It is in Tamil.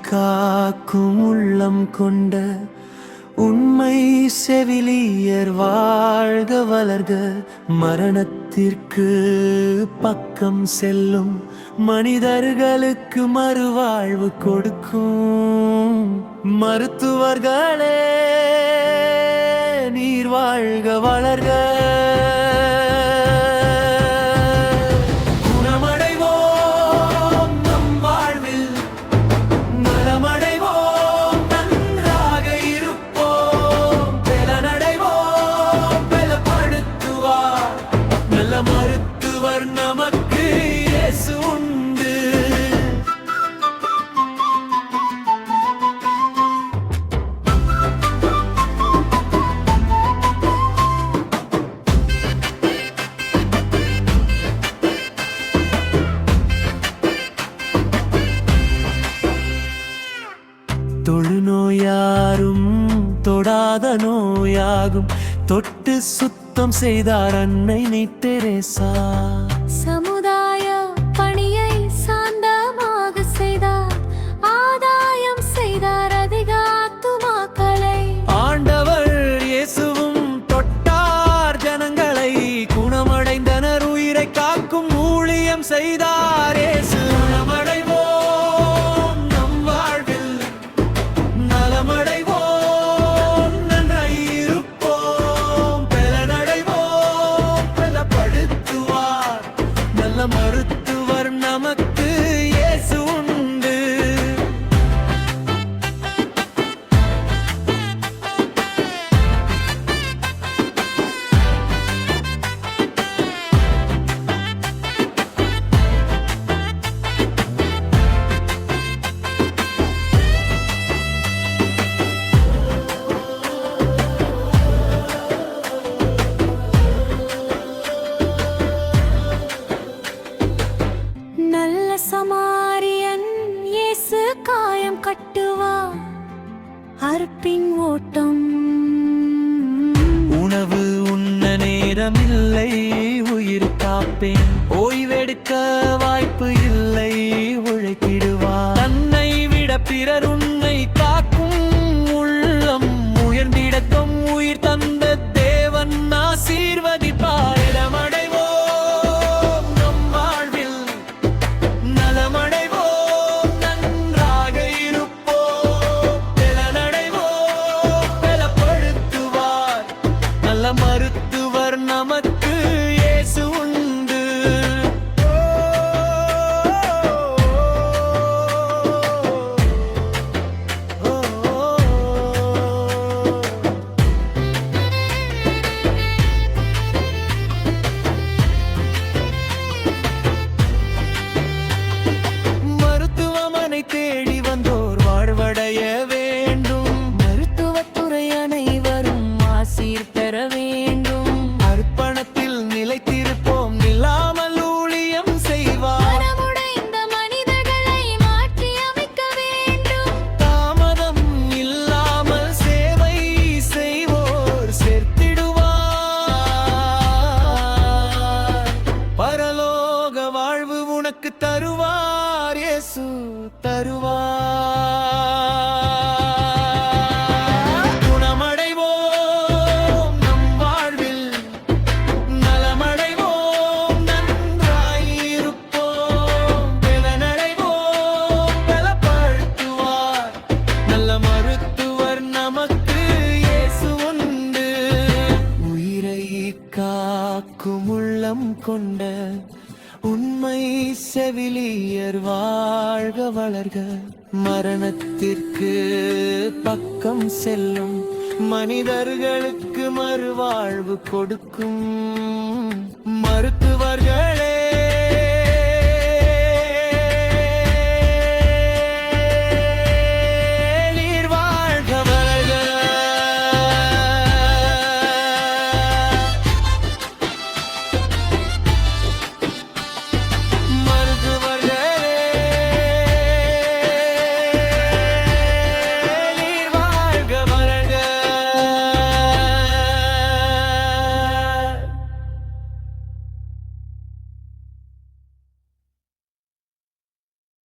காக்கும் உள்ளம் கொண்ட உண்மை செவிலியர் வாழ்க வளர்க. மரணத்திற்கு பக்கம் செல்லும் மனிதர்களுக்கு மறுவாழ்வு கொடுக்கும் மருத்துவர்களே நீர் வாழ்க வளர்க. மருத்துவர் நமக்கு இயேசு உண்டு. தொழுநோயாரும் தொடாத நோயாகும் தொட்டு சுத்தம் செய்தார் அன்னை தெரேசா. சமுதாய பணியை சாந்தமாக செய்தார், ஆதாயம் செய்தார் அதிக ஆத்துமாக்களை. ஆண்டவர் இயேசுவும் தொட்டார் ஜனங்களை, குணமடைந்தனர் உயிரை காக்கும் ஊழியம் செய்தார் இயேசு. குணமடைவோம் நம் வாழ்வில் நலமடைவோம் நன்றாய் இருப்போம். பலனடைவோம் பலப்படுத்துவார் நல்ல மருத்துவர் நமக்கு இயேசு உண்டு. நல்ல சமாரியன் இயேசு காயம் கட்டுவார், அறுப்பின் ஓட்டம். உணவு உண்ண நேரமில்லை உயிர் காப்பேன், ஓய்வெடுக்க வாய்ப்பு இல்லை உழைத்திடுவார். தன்னை விட பிறர் உன்னை காக்கும் உள்ளம் உயர்ந்திடத்தும் உயிர் தந்த தேவன் ஆசீர்வதிப்பார். இடமடைவோம் நம் வாழ்வில் நலமடைவோம் நன்றாக இருப்போம். பலனடைவோம் பலப்படுத்துவார் நல்ல மருத்துவர் நமக்கு இயேசு உண்டு. மருத்துவமனை தேடி வந்தோர் வாழ்வடைய வேண்டும், மருத்துவத்துறை அனைவரும் ஆசீர் பெற வேண்டும். அர்ப்பணத்தில் நிலைத்திருப்போம் நில்லாமல் ஊழியம் செய்வார். மனமுடைந்த மனிதர்களை மாற்றி அமைக்க வேண்டும், தாமதம் இல்லாமல் சேவை செய்வோர் சேர்த்திடுவார். பரலோக வாழ்வு உனக்கு தருவார் இயேசு தருவார். குணமடைவோம் நம் வாழ்வில் நலமடைவோம் நன்றாய் இருப்போம். பலனடைவோம் பலப்படுத்துவார் நல்ல மருத்துவர் நமக்கு இயேசு உண்டு. உயிரை காக்கும் உள்ளம் கொண்ட உண்மை செவிலியர் வாழ்க வளர்க. மரணத்திற்கு பக்கம் செல்லும் மனிதர்களுக்கு மறுவாழ்வு கொடுக்கும்